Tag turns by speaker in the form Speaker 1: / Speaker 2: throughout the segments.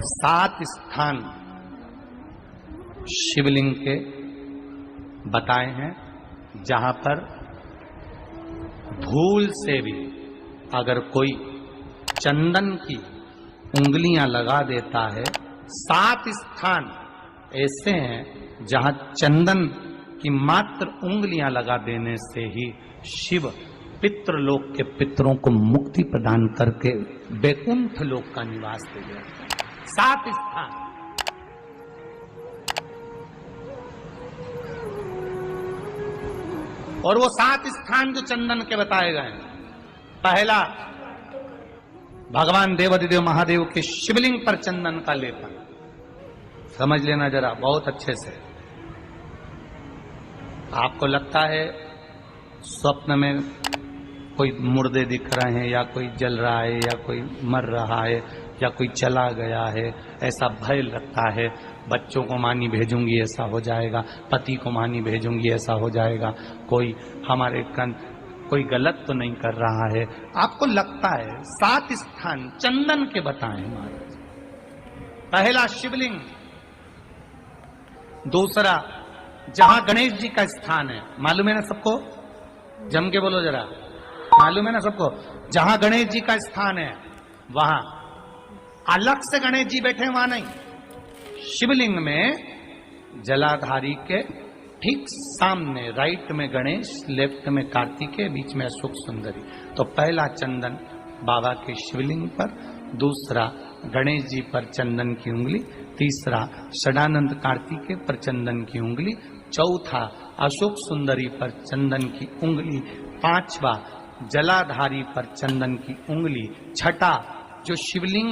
Speaker 1: 7 स्थान शिवलिंग के बताए हैं जहां पर भूल से भी अगर कोई चंदन की उंगलियां लगा देता है। 7 स्थान ऐसे हैं जहां चंदन की मात्र उंगलियां लगा देने से ही शिव पितृलोक के पितरों को मुक्ति प्रदान करके वैकुंठ लोक का निवास दे देते हैं। 7 स्थान। और वो 7 स्थान जो चंदन के बताए गए हैं, पहला भगवान देवाधिदेव महादेव के शिवलिंग पर चंदन का लेपन। समझ लेना जरा बहुत अच्छे से। आपको लगता है स्वप्न में कोई मुर्दे दिख रहे हैं या कोई जल रहा है या कोई मर रहा है या कोई चला गया है, ऐसा भय लगता है। बच्चों को मानी भेजूंगी ऐसा हो जाएगा, पति को मानी भेजूंगी ऐसा हो जाएगा, कोई हमारे कोई गलत तो नहीं कर रहा है, आपको लगता है। 7 स्थान चंदन के बताएं महाराज। पहला शिवलिंग, दूसरा जहां गणेश जी का स्थान है, मालूम है ना सबको, जम के बोलो जरा, मालूम है ना सबको, जहां गणेश जी का स्थान है वहां अलग से गणेश जी बैठे, वहां नहीं। शिवलिंग में जलाधारी के ठीक सामने राइट में गणेश, लेफ्ट में कार्तिकेय, बीच में अशोक सुंदरी। तो पहला चंदन बाबा के शिवलिंग पर, दूसरा गणेश जी पर चंदन की उंगली, तीसरा षडानंद कार्तिकेय पर चंदन की उंगली, चौथा अशोक सुंदरी पर चंदन की उंगली, पांचवा जलाधारी पर चंदन की उंगली, छठा जो शिवलिंग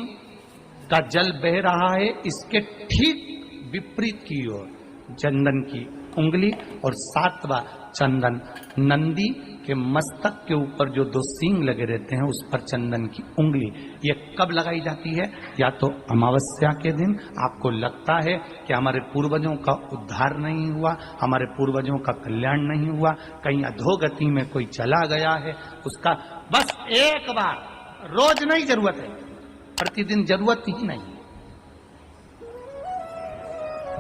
Speaker 1: का जल बह रहा है इसके ठीक विपरीत की ओर चंदन की उंगली, और 7वां चंदन नंदी के मस्तक के ऊपर जो 2 सींग लगे रहते हैं उस पर चंदन की उंगली। ये कब लगाई जाती है? या तो अमावस्या के दिन। आपको लगता है कि हमारे पूर्वजों का उद्धार नहीं हुआ, हमारे पूर्वजों का कल्याण नहीं हुआ, कहीं अधोगति में कोई चला गया है, उसका बस एक बार, रोज नहीं जरूरत है, प्रतिदिन जरूरत ही नहीं,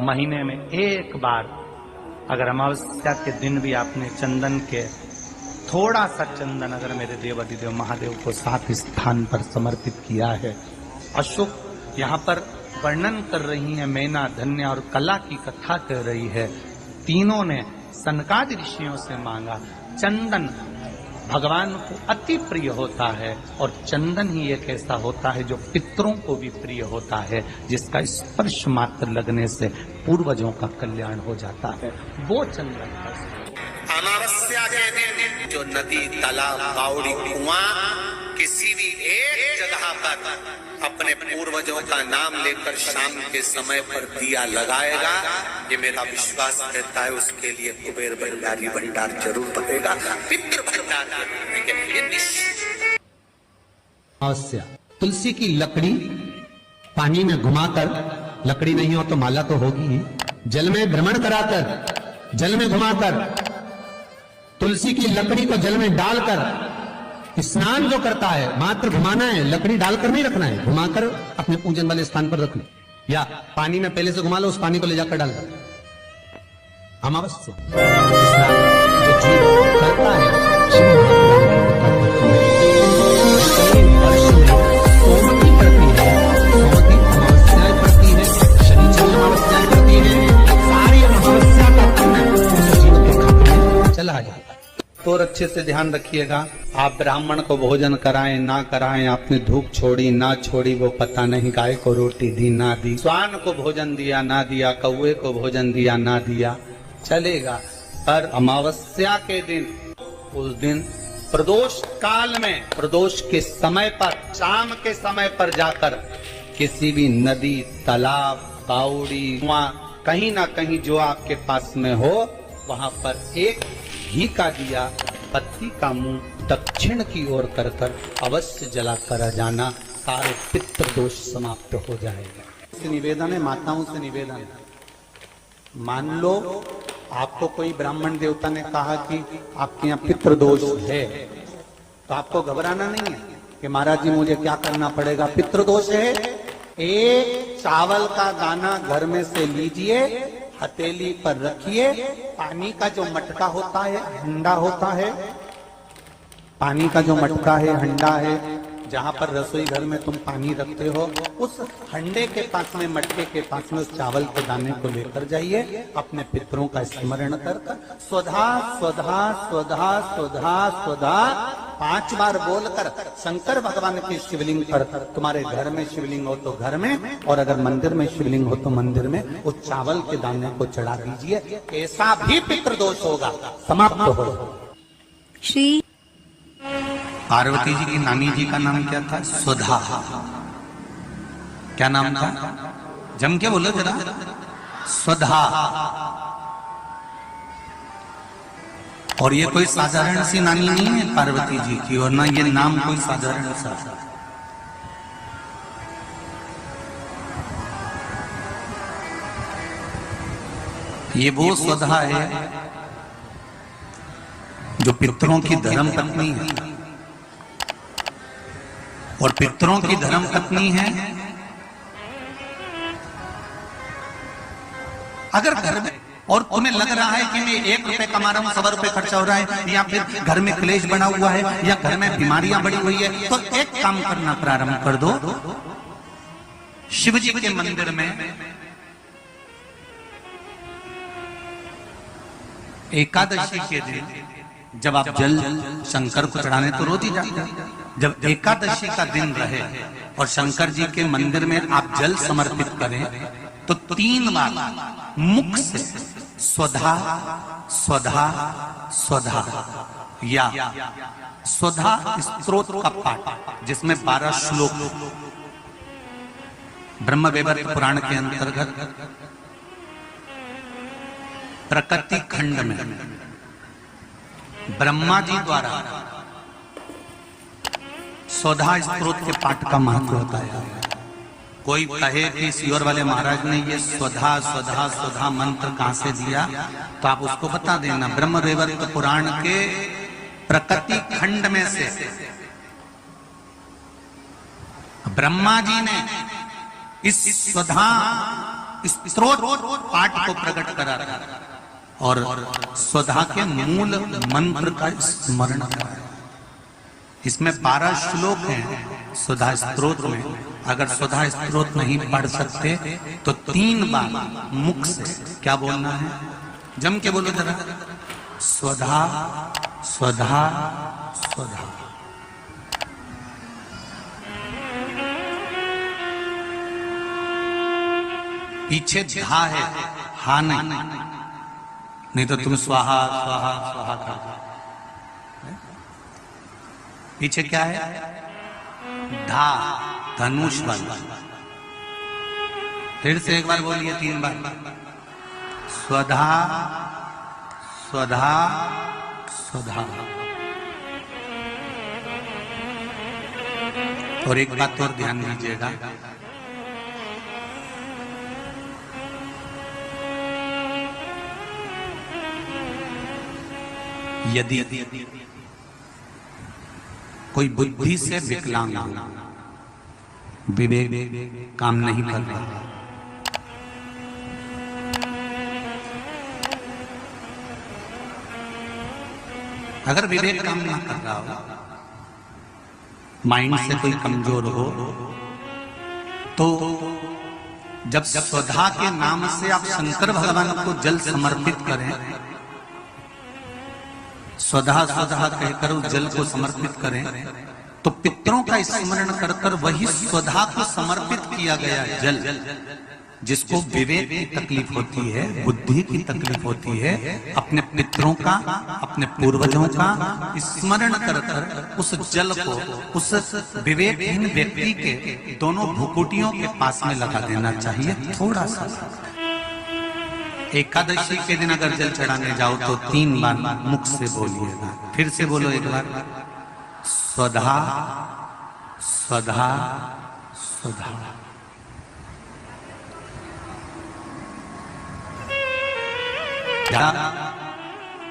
Speaker 1: महीने में एक बार अगर अमावस्या के दिन भी आपने चंदन के थोड़ा सा चंदन अगर मेरे देवाधिदेव महादेव को 7 स्थान पर समर्पित किया है। अशोक यहाँ पर वर्णन कर रही है, मैना, धन्य और कला की कथा कह रही है। तीनों ने सनकादि ऋषियों से मांगा। चंदन भगवान को अति प्रिय होता है और चंदन ही एक ऐसा होता है जो पितरों को भी प्रिय होता है, जिसका स्पर्श मात्र लगने से पूर्वजों का कल्याण हो जाता है, वो चंदन का।
Speaker 2: अमावस्या के दिन जो नदी, तालाब, बावड़ी, कुआं किसी भी एक जगह पर अपने पूर्वजों का नाम लेकर शाम के समय पर दिया लगाएगा, ये मेरा विश्वास रहता है, उसके लिए कुबेर भंडारी भंडार जरूर बनेगा, पितृ भंडार।
Speaker 3: अमावस्या, तुलसी की लकड़ी पानी में घुमाकर, लकड़ी नहीं हो तो माला तो होगी ही, जल में भ्रमण कराकर, जल में घुमाकर, तुलसी की लकड़ी को जल में डालकर स्नान जो करता है, मात्र घुमाना है, लकड़ी डालकर नहीं रखना है, घुमाकर अपने पूजन वाले स्थान पर रखना, या पानी में पहले से घुमा लो, उस पानी को ले जाकर डाल दो। अमावस्या स्नान जो जीव करता है चला जाए।
Speaker 1: और अच्छे से ध्यान रखिएगा, आप ब्राह्मण को भोजन कराएं ना कराएं, आपने धूप छोड़ी ना छोड़ी वो पता नहीं, गाय को रोटी दी ना दी, स्वान को भोजन दिया ना दिया, कौवे को भोजन दिया ना दिया, चलेगा। पर अमावस्या के दिन, उस दिन प्रदोष काल में, प्रदोष के समय पर, शाम के समय पर जाकर किसी भी नदी, तालाब, बावड़ी, कुआं, कहीं ना कहीं जो आपके पास में हो, वहां पर एक घी का दिया, पत्ती का मुंह दक्षिण की ओर कर अवश्य जलाकर आ जाना, सारे पितृ दोष समाप्त हो जाएगा। निवेदन है, माताओं से निवेदन है, मान लो आपको कोई ब्राह्मण देवता ने कहा कि आपके यहाँ पितृ दोष है, तो आपको घबराना नहीं है कि महाराज जी मुझे क्या करना पड़ेगा, पितृ दोष है एक चावल का दाना घर में से लीजिए, हथेली पर रखिए, पानी का जो मटका होता है, हंडा होता है, पानी का जो मटका है, हंडा है, जहां पर रसोई घर में तुम पानी रखते हो, उस हंडे के पास में, मटके के पास में उस चावल के दाने को लेकर जाइए, अपने पितरों का स्मरण कर स्वधा स्वधा स्वधा स्वधा स्वधा 5 बार बोलकर शंकर भगवान के शिवलिंग पर, तुम्हारे घर में शिवलिंग हो तो घर में, और अगर मंदिर में शिवलिंग हो तो मंदिर में, उस चावल के दाने को चढ़ा दीजिए। ऐसा भी पितृदोष होगा, समाप्त हो।
Speaker 4: श्री
Speaker 1: पार्वती जी की नानी जी का नाम क्या था? सुधा। क्या नाम था? जम के बोलो जरा। सुधा। और ये कोई साधारण सी नानी नहीं है पार्वती जी की, और ना ये नाम कोई साधारण सा। ये वो सुधा है जो पितरों की धर्म पत्नी है, और पितरों की धर्म पत्नी है। अगर घर में, और तुम्हें लग रहा है कि मैं 1 रुपए कमा रहा हूं, 100 रुपए खर्चा हो रहा है, या फिर घर में क्लेश बना हुआ है, या घर में बीमारियां बढ़ी हुई है, तो एक काम करना प्रारंभ कर दो। शिव जी के मंदिर में एकादशी के दिन जब आप जल शंकर को चढ़ाने तो रोज ही जाते हैं, जब एकादशी का दिन रहे और शंकर जी के मंदिर में आप जल समर्पित करें, तो 3 बार मुख से स्वधा स्वधा स्वधा या स्वधा स्तोत्र का पाठ, जिसमें 12 श्लोक ब्रह्म वैवर्त पुराण के अंतर्गत प्रकृति खंड में ब्रह्मा जी द्वारा स्वधा स्तोत्र के पाठ का महत्व होता है। कोई कहे कि सियोर वाले महाराज ने ये स्वधा स्वधा स्वधा मंत्र कहां से दिया, तो आप उसको बता देना। ब्रह्म वैवर्त पुराण के प्रकृति खंड में से ब्रह्मा जी ने इस स्वधा स्तोत्र पाठ को प्रकट करा और स्वधा के मूल मंत्र का स्मरण कराया। इसमें 12 श्लोक हैं स्वधा स्तोत्र में। अगर स्वधा स्तोत्र नहीं पढ़ सकते तो 3 बार मुख से क्या बोलना है? जम के बोलो जरा। स्वधा स्वधा स्वधा। पीछे धा है, हा नहीं तो तुम स्वाहा स्वाहा स्वाहा कर। पीछे क्या है? धा, धनुष वाला। फिर से एक बार बोलिए 3 बार। स्वधा स्वधा स्वधा। और एक बात और ध्यान दीजिएगा, यदि कोई बुद्धि से विकलांग हो, विवेक काम नहीं कर रहा, अगर विवेक काम नहीं कर रहा हो, माइंड से कोई कमजोर हो, तो जब स्वधा के नाम से आप शंकर भगवान को जल समर्पित करें, स्वधा स्वधा कहकर उस जल को समर्पित करें, तो पितरों का स्मरण कर कर वही स्वधा को समर्पित किया गया जल, जिसको विवेक की तकलीफ होती है, बुद्धि की तकलीफ होती है, अपने पितरों का, अपने पूर्वजों का स्मरण कर कर उस जल को उस विवेकहीन व्यक्ति के दोनों भुकुटियों के पास में लगा देना चाहिए। थोड़ा सा एकादशी के दिन अगर जल चढ़ाने जाओ तो 3 बार मुख से बोलिएगा। फिर से बोलो एक बार। स्वधा स्वधा स्वधा।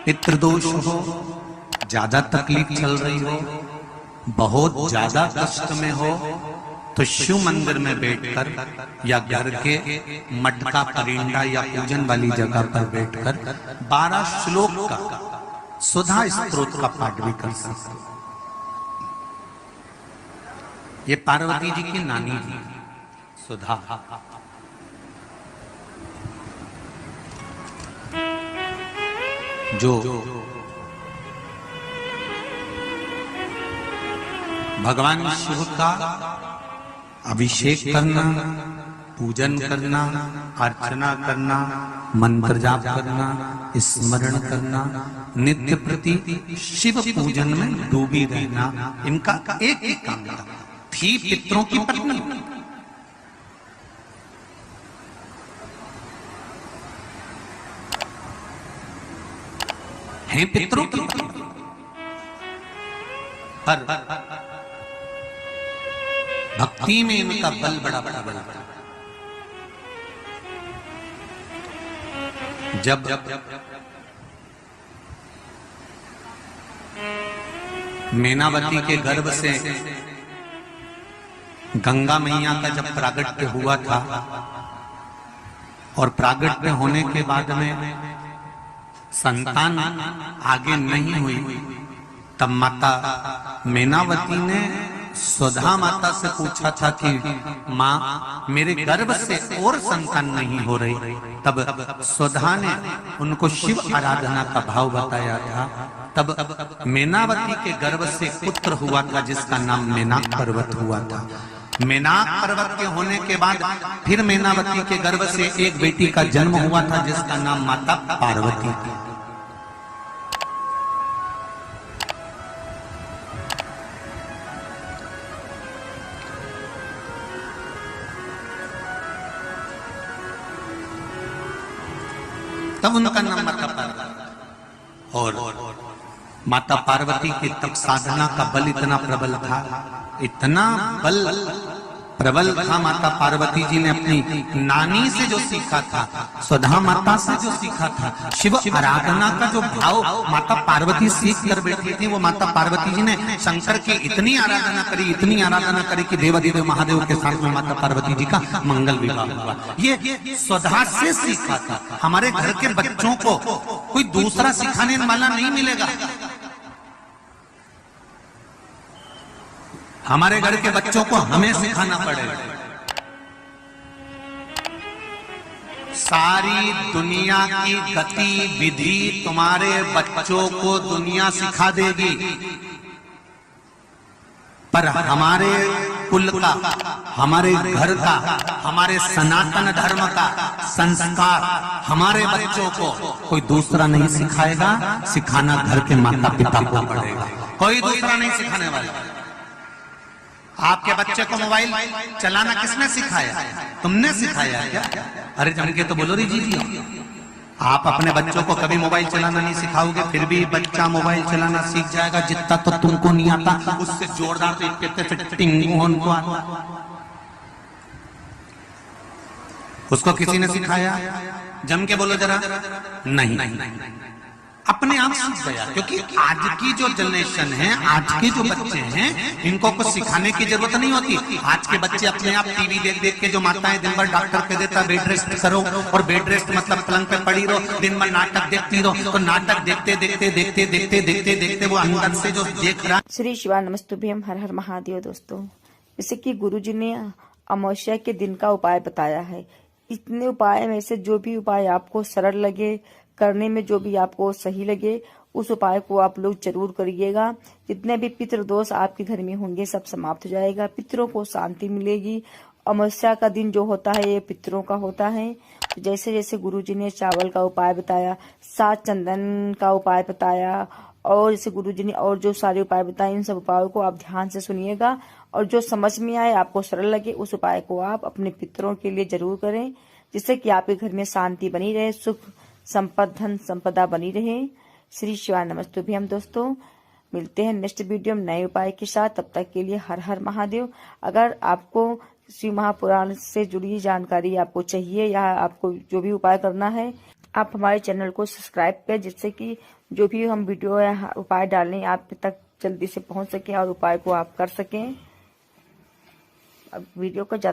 Speaker 1: पितृदोष हो, ज्यादा तकलीफ चल रही हो, बहुत ज्यादा कष्ट में हो, तो शिव मंदिर में बैठकर या घर के मटका परिंदा या पूजन वाली जगह पर बैठकर 12 श्लोक का सुधा स्तोत्र का पाठ भी कर सकते। ये पार्वती जी की नानी जी सुधा, जो भगवान शिव का अभिषेक करना, पूजन करना, अर्चना करना, मंत्र जाप करना, स्मरण करना, नित्य प्रति शिव पूजन में डूबी रहना, इनका एक ही काम था। थी पितरों की पत्नी, हैं पितरों की पत्नी, पर भक्ति में इनका बल बड़ा बड़ा बड़ा बड़ा। जब मैनावती के गर्भ से गंगा मैया का जब प्रागट्य हुआ था और प्रागट्य होने के बाद में संतान आगे नहीं हुई, तब माता मैनावती ने सुधा माता से पूछा था कि माँ मेरे गर्भ से और संतान नहीं हो रही। तब सुधा ने उनको शिव आराधना का भाव बताया था। तब मैनावती के गर्भ से पुत्र हुआ था जिसका नाम मैनाक पर्वत हुआ था। मैनाक पर्वत के होने के बाद फिर मैनावती के गर्भ से एक बेटी का जन्म हुआ था जिसका नाम माता पार्वती थी। तब उनका नाम माता पार्वती। और माता पार्वती की तब साधना का बल इतना प्रबल था, इतना बल प्रबल था। माता पार्वती जी ने अपनी नानी से जो सीखा था, सुधा माता से जो सीखा था, शिव आराधना का जो भाव माता पार्वती सीख कर बैठी थी, वो माता पार्वती जी ने शंकर की इतनी आराधना करी, इतनी आराधना करी कि देवाधिदेव महादेव के साथ में माता पार्वती जी का मंगल विवाह हुआ। ये सुधा से सीखा था। हमारे घर के बच्चों को कोई दूसरा सिखाने वाला नहीं मिलेगा। हमारे घर के बच्चों को हमें सिखाना पड़ेगा। सारी दुनिया की गति विधि तुम्हारे बच्चों को दुनिया सिखा देगी, पर हमारे कुल का, हमारे घर का, हमारे सनातन धर्म का संस्कार हमारे बच्चों को कोई दूसरा नहीं सिखाएगा। सिखाना घर के माता पिता को पड़ेगा, कोई दूसरा नहीं सिखाने वाला। आपके बच्चे को मोबाइल चलाना किसने सिखाया? तुमने सिखाया क्या? अरे जम के तो बोलो री जी। आप अपने बच्चों को कभी मोबाइल चलाना नहीं सिखाओगे, फिर भी बच्चा मोबाइल चलाना सीख जाएगा। जितना तो तुमको नहीं आता उससे जोरदार तो टिंगू उनको आता। उसको किसी ने सिखाया? जम के बोलो जरा। नहीं, अपने आप सीख गया। क्योंकि आज की जो जनरेशन है, आज के जो बच्चे हैं, इनको कुछ सिखाने की जरूरत नहीं होती। आज के बच्चे अपने आप टीवी देख देख के, जो माताएं दिन भर डॉक्टर कह देता बेड रेस्ट करो, और बेड रेस्ट मतलब पलंग पे पड़ी रहो, दिन भर नाटक देखती रहो, तो नाटक देखते देखते देखते देखते देखते देखते वो अंदर से जो देख रहा।
Speaker 4: श्री शिवा नमस्तुभ्यम, हर हर महादेव। दोस्तों, जैसे कि गुरुजी ने अमावस्या के दिन का उपाय बताया है, इतने उपाय में से जो भी उपाय आपको सरल लगे, करने में जो भी आपको सही लगे, उस उपाय को आप लोग जरूर करिएगा। जितने भी पितृ दोष आपके घर में होंगे सब समाप्त हो जाएगा, पितरों को शांति मिलेगी। अमावस्या का दिन जो होता है ये पितरों का होता है। जैसे जैसे गुरुजी ने चावल का उपाय बताया, 7 चंदन का उपाय बताया, और जैसे गुरुजी ने और जो सारे उपाय बताए, इन सब उपायों को आप ध्यान से सुनिएगा, और जो समझ में आए, आपको सरल लगे, उस उपाय को आप अपने पितरों के लिए जरूर करें, जिससे कि आपके घर में शांति बनी रहे, सुख संपद धन संपदा बनी रहे। श्री शिवाय नमस्तुभ्यम। दोस्तों, मिलते हैं नेक्स्ट वीडियो में नए उपाय के साथ। तब तक के लिए हर हर महादेव। अगर आपको शिव महापुराण से जुड़ी जानकारी आपको चाहिए, या आपको जो भी उपाय करना है, आप हमारे चैनल को सब्सक्राइब करें, जिससे कि जो भी हम वीडियो या उपाय डालें आप तक जल्दी से पहुंच सके और उपाय को आप कर सकें। अब वीडियो को